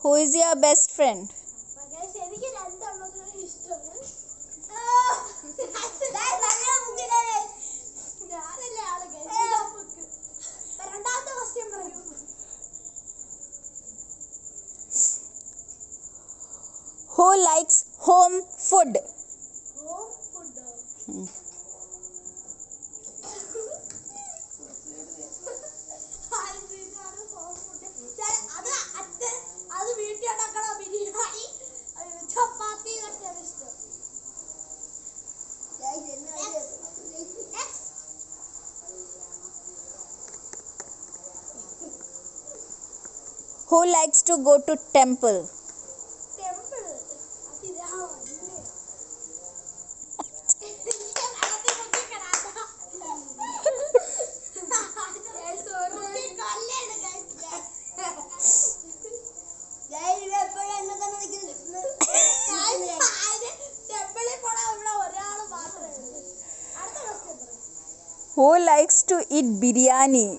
Who is your best friend? Who likes home food? Who likes to go to temple? Who likes to eat biryani?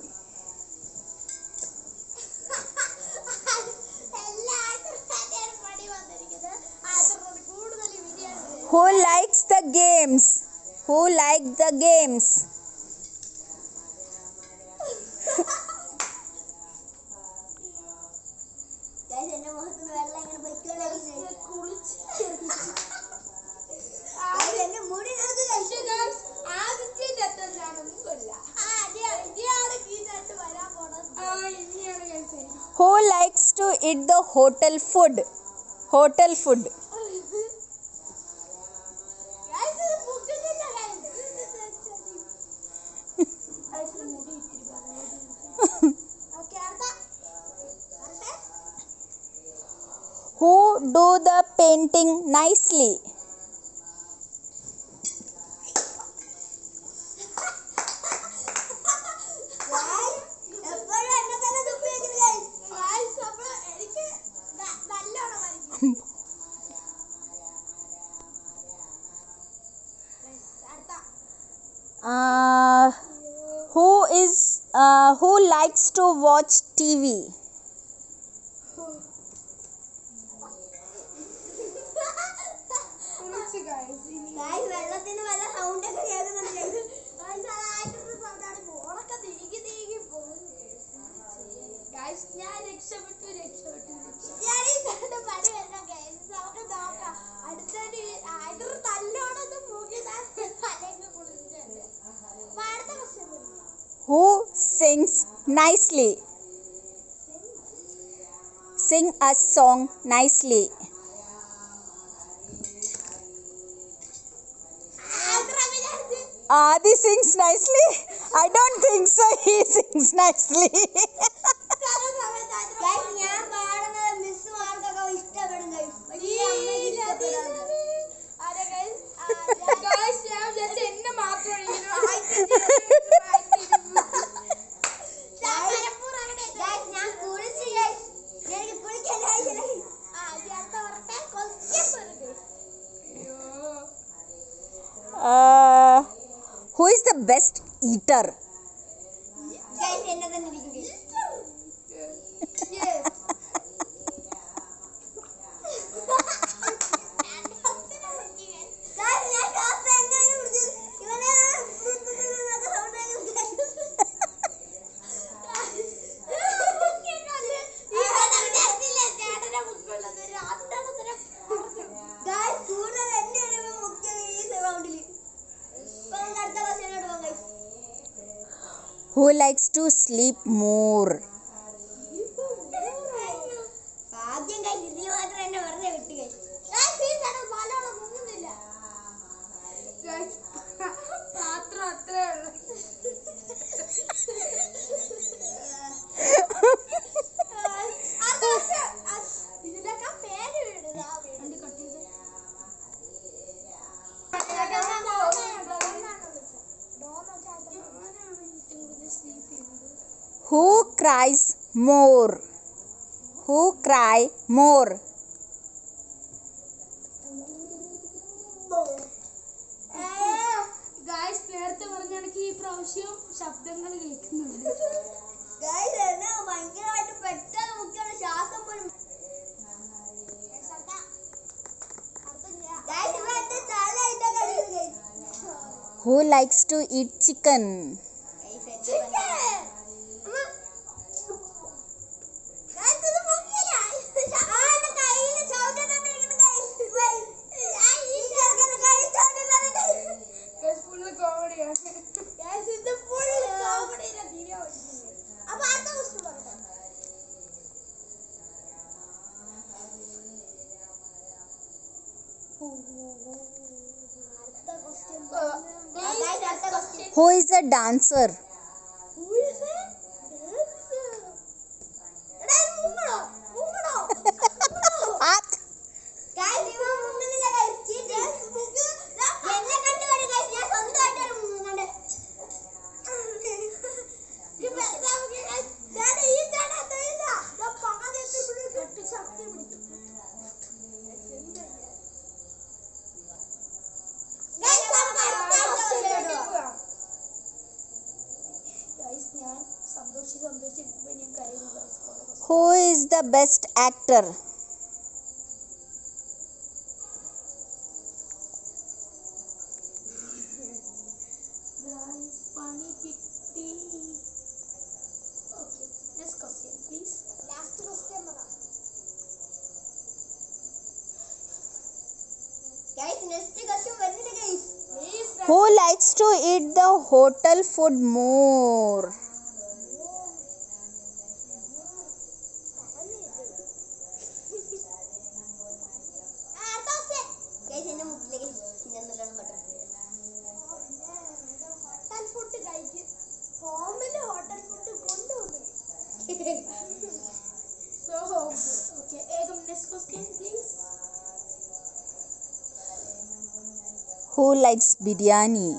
Who likes the games? Who like the games? Who likes to eat the hotel food? Hotel food. Who do the painting nicely? Who likes to watch TV? Who sings nicely? Sing a song nicely. Adi sings nicely? I don't think so. He sings nicely. Who is the best eater? Who likes to sleep more? Who cries more? Who cry more? Guys, നേരത്തെ പറഞ്ഞാണെങ്കിൽ ഈ പ്രാവശ്യം ശബ്ദങ്ങൾ കേൾക്കുന്നുണ്ട്. Who likes to eat chicken? Full കോമഡിയാണ്. Who is a dancer? Who is the best actor? പണി കിട്ടി. Okay, next question please. Last question പറ. Guys, next question വരുന്നില്ല guys. Please. Who likes to eat the hotel food more? So, okay, next question please. Who likes biryani?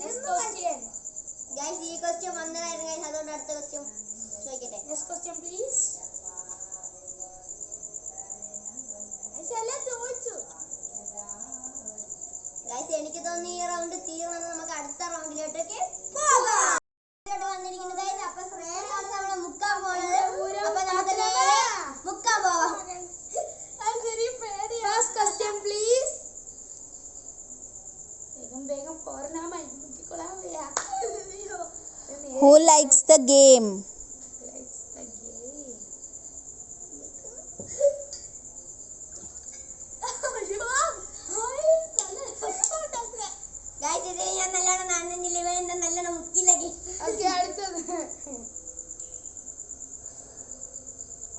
Next question. Guys, ഈ question വന്നതായിരുന്നു guys. അതുകൊണ്ട് അടുത്ത question ചോദിക്കട്ടെ. Next question please. Guys, എനിക്ക് തോന്നുന്നു ഈ round തീർന്നു. നമുക്ക് അടുത്ത റൗണ്ടിലോട്ടേക്ക് പോകാം. വന്നിരിക്കുന്നത് guys. അപ്പൊ ശ്രേയാണ് നമ്മളെ മുക്കാൻ പോകുന്നത്. അപ്പൊ നമുക്ക് നേരെ മുക്കാൻ പോവാം. First question please. വേഗം പോരണ മൈക്കിക്കൊള്ളാൻ വയ്യ. Who likes the game?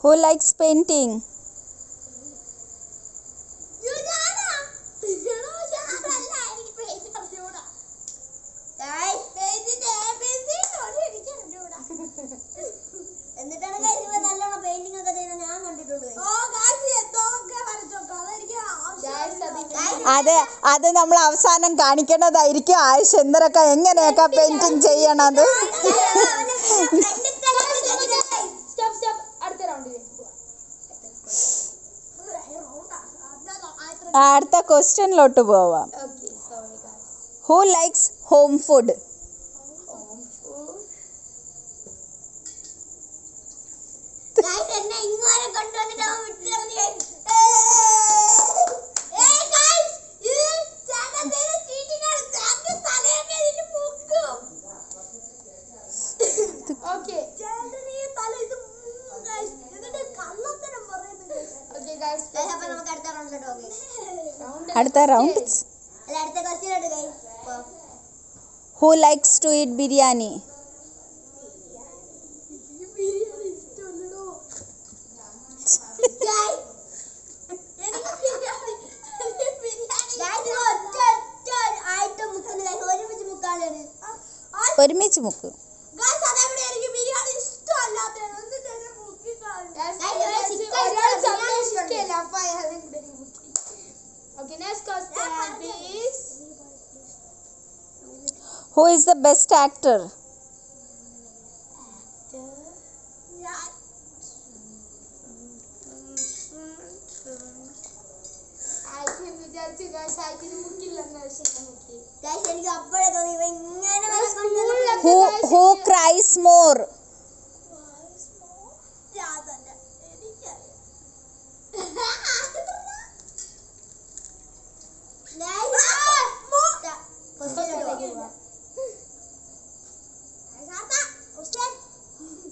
Who likes painting? എന്നിട്ടാണ് നല്ലോണം പെയിന്റിംഗ് ഒക്കെ ചെയ്യുന്നത് ഞാൻ കണ്ടിട്ടുണ്ട്. അത് നമ്മൾ അവസാനം കാണിക്കേണ്ടതായിരിക്കും. ആയുഷ് എന്തൊക്കെ എങ്ങനെയൊക്കെ പെയിന്റിങ് ചെയ്യണത്. അടുത്ത ക്വസ്റ്റ്യനിലോട്ട് പോവാം. Who likes home food? അടുത്ത round. Who likes to eat biryani? ഒരുമിച്ച് മുക്ക്. Okay, next question please. Who is the best actor? Who cries more?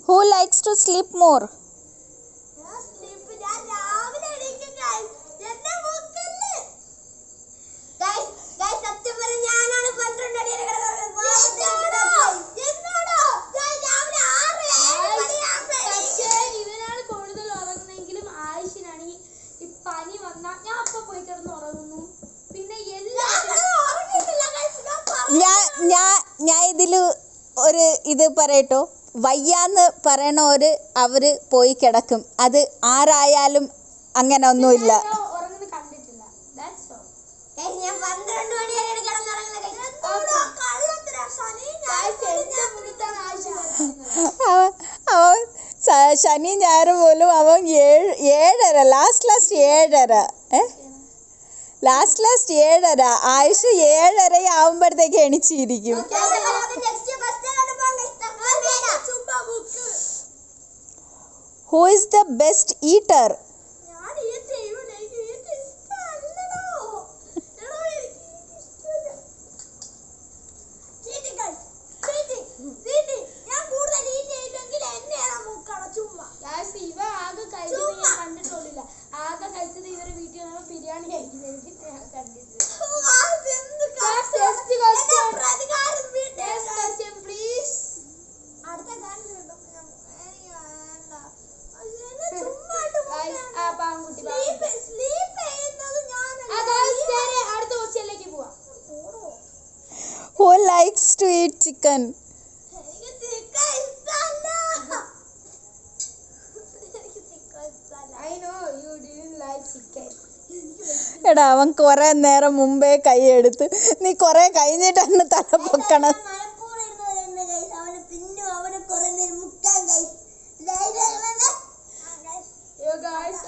Who likes to sleep more? ഇവനാണ് കൂടുതൽ ഉറങ്ങുന്നെങ്കിലും ആയിഷിനാണെങ്കിൽ ഈ പനി വന്നാൽ ഞാൻ അപ്പൊ പോയി കിടന്ന് ഉറങ്ങുന്നു. പിന്നെ ഞാൻ ഇതിൽ ഒരു ഇത് പറയട്ടോ, വയ്യാന്ന് പറയണവര് അവര് പോയി കിടക്കും. അത് ആരായാലും അങ്ങനെ ഒന്നുമില്ല. ഉറങ്ങുന്ന കണ്ടിട്ടില്ല. ഞാൻ 12 മണി വരെയാണ് കിടന്നുറങ്ങുന്നത്. അവൻ ശനി ഞായർ പോലും അവൻ 7:30 ലാസ്റ്റ് 7:30 ആയുഷ് 7:30 ആവുമ്പോഴത്തേക്ക് എണിച്ചിരിക്കും. Who is the best eater? ഇവ ആകെ കഴിച്ചത് ഞാൻ കണ്ടിട്ടില്ല. ആകെ കഴിച്ചത് ഇവരെ വീട്ടിൽ നിന്ന് ബിരിയാണി കഴിക്കുന്നത് ഞാൻ കണ്ടിട്ടില്ല. അടുത്ത ക്വസ്റ്റ്യനിലേക്ക് പോവാം. Who likes to eat chicken? I know you didn't like chicken. എടാ അവൻ കുറെ നേരം മുമ്പേ കൈയെടുത്ത്, നീ കുറെ കഴിഞ്ഞിട്ടാണ് തല പൊക്കണം.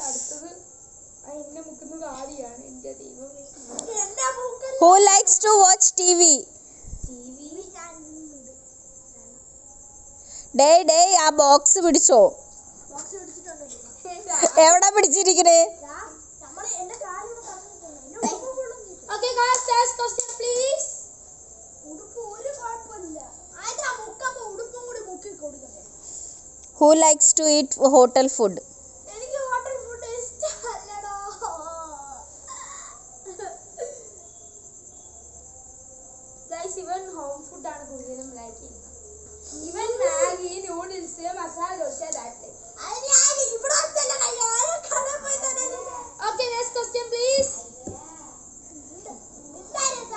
അടുത്തത് എന്നെ മുക്കുന്നത് ആദ്യമാണ്. എന്റെ ദൈവം. Who likes to watch TV? Day ആ ബോക്സ് പിടിച്ചോ. എവിടെ പിടിച്ചിരിക്കണേ? Okay guys, last question please. Who likes to eat hotel food? Guys, even home food ആണ് കൂടുതലും ലൈക്ക് ചെയ്യുന്നത്. Even Maggi, noodles, masala dosa that type. Okay, next question please.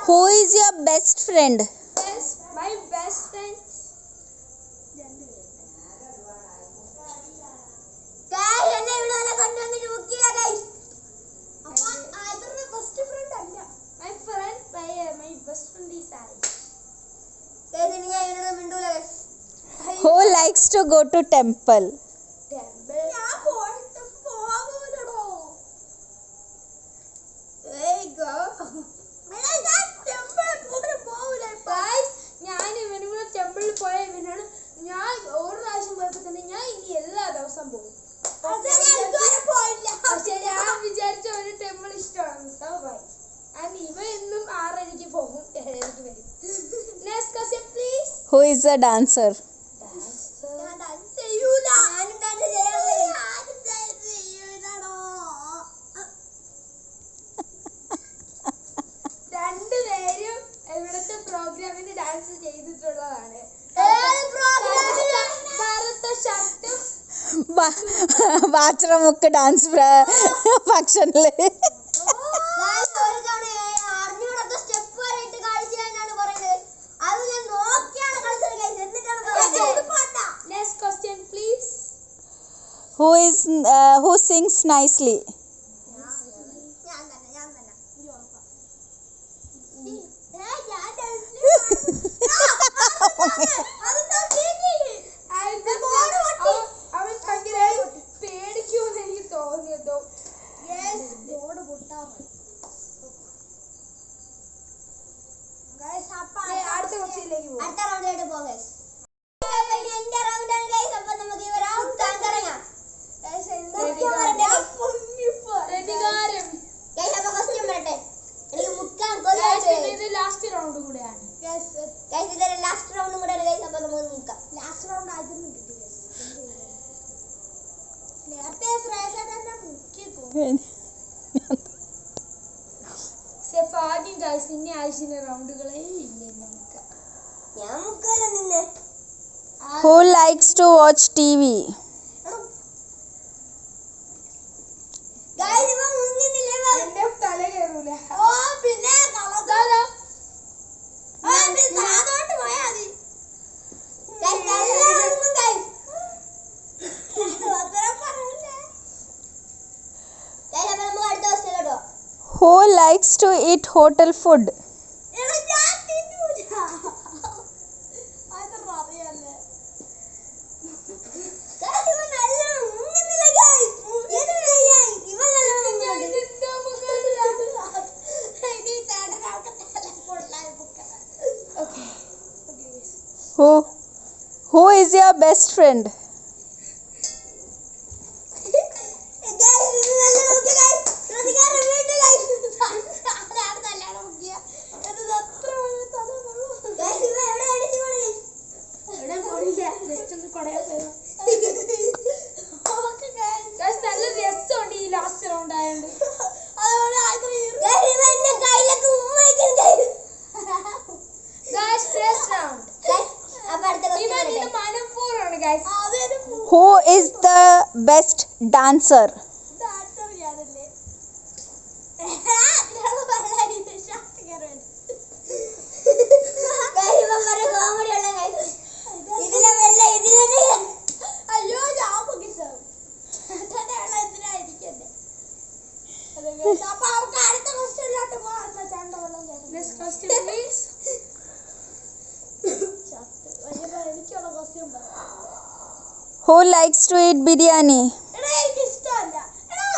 Who is your best friend? Yes, my best friend. My best friend is Alice. Who likes to go to temple? Guys, ഞാൻ ഇവനും കൂടെ ടെമ്പിളിൽ പോയ ഇവനാണ്. ഞാൻ ഒരു പ്രാവശ്യം പോയപ്പോ തന്നെ ഞാൻ ഇനി എല്ലാ ദിവസവും പോകും. പക്ഷെ ഞാൻ വിചാരിച്ച ഒരു ടെമ്പിൾ ഇഷ്ടമാണ്. So bye. And ഇവ എന്നും 6:30 പോകും, 7:30 വരും. Next question please. Who is a dancer? രണ്ടുപേരും ഇവിടുത്തെ പ്രോഗ്രാമിന് ഡാൻസ് ചെയ്തിട്ടുള്ളതാണ്. ഭരതനാട്യം ബാത്റൂമൊക്കെ ഡാൻസ് ഫംഗ്ഷനില്. Next question please. Who sings nicely? അവൻ ഭയങ്കര പേടിക്കുമെന്ന് എനിക്ക് തോന്നിയതോ. അടുത്ത ക്വസ്റ്റ്യനിലേക്ക് പോകും. അടുത്ത റൗണ്ടിലോട്ട് പോകാം. എന്റെ റൗണ്ടാണ് ഗൈസ്. അപ്പൊ നമുക്ക് ഈ റൗണ്ട് തുടങ്ങാം. പ്രതികാരം. ഗൈസ് അപ്പൊ ക്വസ്റ്റ്യൻ പറയട്ടെ. എനിക്ക് മുക്കാൻ ഇത് ലാസ്റ്റ് റൗണ്ട് കൂടെയാണ്. ഗൈസ് ഇതൊരു ലാസ്റ്റ് റൗണ്ടും കൂടെയാണ് ഗൈസ്. അപ്പൊ നമുക്ക് മുക്കാം. ലാസ്റ്റ് റൗണ്ട് ആയിരുന്നു. ഗായ്സിന്റെ റൗണ്ടുകളെ ഇല്ല നമുക്ക്. ഞാൻ മുക്കാലോ നിന്നെ. Who likes to watch TV? Guys ഇവൻ മുങ്ങുന്നില്ല ഇവൻ. എന്റെ തല കയറൂല. ഓ പിന്നെ കളതാലോ. ആ പിന്നെ സാധോട്ട് പോയാ മതി. ഗായ്സ് നല്ല മുങ്ങും ഗായ്സ്. അത്ര പറയല്ലേ. ഗായ്സ് അപ്പോൾ നമുക്ക് അടുത്ത ക്വസ്റ്റ്യൻ കേട്ടോ. Who likes to eat hotel food? എടാ ഞാൻ തിന്നൂല. അത് അറിയാലേ. ഗായ്സ് ഇവൻ നല്ല മുങ്ങുന്നില്ല ഗായ്സ്. എന്ത് ചെയ്യാൻ? ഇവൻ നല്ല മുങ്ങുന്നുണ്ട്. Who is your best friend? നല്ല രസമുണ്ട് ഈ ലാസ്റ്റ് റൗണ്ട് ആയതുകൊണ്ട്. മനഃപൂർവ്വമാണ് guys. Who is the best dancer? അയ്യോ ഞാൻ അപ്പൊ നമുക്ക് അടുത്ത ക്വസ്റ്റ്യനിലോട്ട് പോകാം. Next question please. എനിക്കുള്ള ക്വസ്റ്റ്യൻ പറ. Who likes to eat biryani? എടാ എനിക്ക് ഇഷ്ടമല്ല. എടാ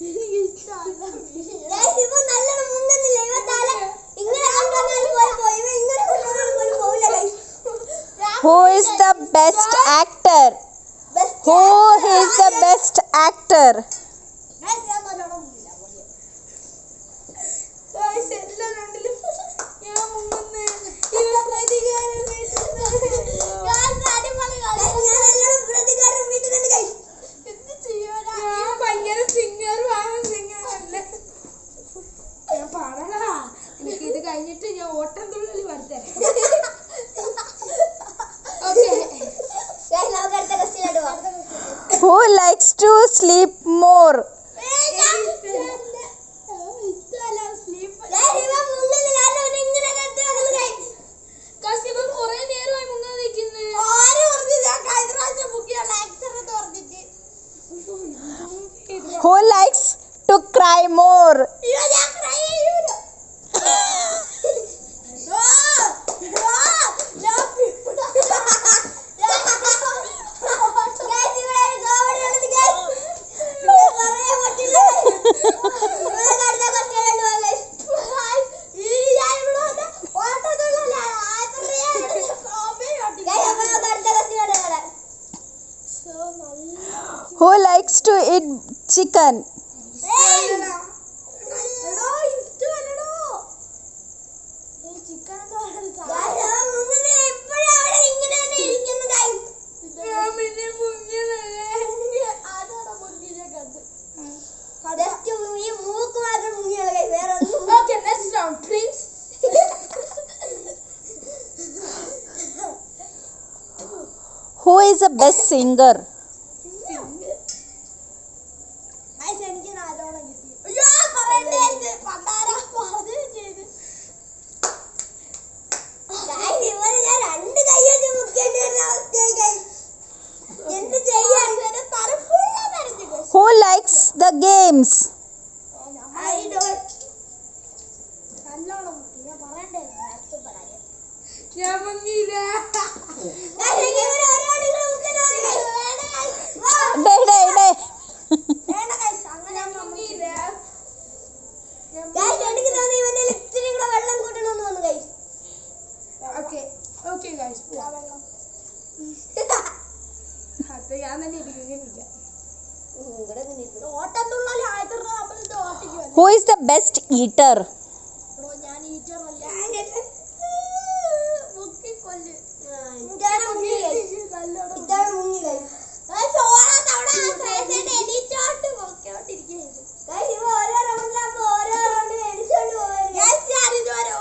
എനിക്ക് ഇഷ്ടമല്ല. ഗൈസ് ഇവൻ നല്ലോണം മുങ്ങുന്നില്ല. ഇവൻ തല ഇങ്ങനെ കൊണ്ടുവന്നാൽ പോയി ഇവൻ ഇങ്ങനെ കൊണ്ടുവന്നാൽ പോവില്ല guys. Who is the best actor? Who is the best actor? Guys ഞാൻ നല്ലോണം മുങ്ങില്ല. ഗൈസ് എല്ലാ റൗണ്ടിലും ഞാൻ മുങ്ങുന്നു. ഇവൻ പ്രതികാരം ഞാൻ ഭയങ്കര സിംഗറും ആണ്. സിംഗറല്ലേ ഞാൻ പാടണ. എനിക്ക് ഇത് കഴിഞ്ഞിട്ട് ഞാൻ ഓട്ടം തുള്ളൽ വരട്ടെ. Okay Who likes to sleep more? ഇവൻ കുറെ നേരമായി മുങ്ങാൻ നിൽക്കുന്നത്. Who likes to cry more? Who likes to eat chicken? Okay, next round please. Who is the best singer? Who likes the games? ഞാൻ മുങ്ങിയില്ല. Day. ഞാൻ മുങ്ങിയില്ല. എനിക്ക് തോന്നി ഇവന്റെ ഇത്തിരി കൂടെ വെള്ളം കൂട്ടണമെന്ന് തോന്നുന്നു ഗൈസ്. ഓക്കെ ഗൈസ് അത് ഞാൻ തന്നെ ഇരിക്കുന്നില്ല. ഓട്ടത്തുള്ളി ആയിരം നമ്മൾ ഓട്ടിക്കുമല്ലോ. Who is the best eater? ഞാൻ ഈറ്ററല്ല. മുക്കിക്കൊല്ല്. ഇതാണ് മുങ്ങി ഗൈസ്. ഇതാണ് മുങ്ങി ഗൈസ്. എണീറ്റോട്ട് പൊക്കോട്ടിരിക്കുകയായിരുന്നു. ഓരോ റൗണ്ടിലാകുമ്പോ ഓരോ റൗണ്ട് എണിച്ചോണ്ട് പോയത്. ഞാൻ ഇതുവരെ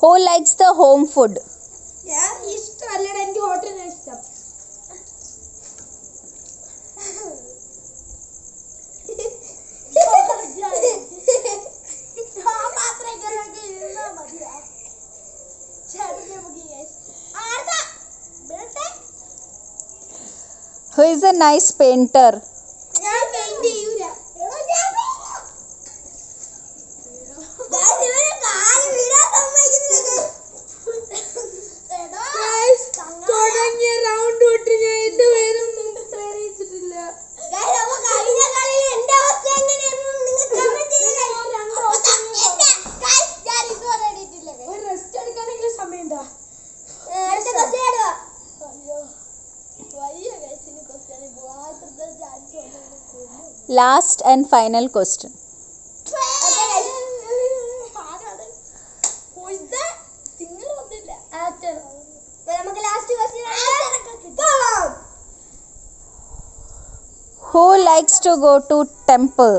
Who likes the home food? ഞാൻ ഇഷ്ടമല്ലടാ, എനിക്ക് ഹോട്ടലിന് ഇഷ്ടം. Who is a nice painter? ഞാൻ പെയിന്റ് ചെയ്യൂല. Guys, തുടങ്ങിയ റൗണ്ട് തൊട്ട് ഞാൻ എന്റെ പേരൊന്നും അറിയിച്ചിട്ടില്ല. ഒരു റെസ്റ്റ് എടുക്കാനെങ്കിലും സമയമുണ്ടോ? Last and final question. നമുക്ക് last Who likes to go to temple?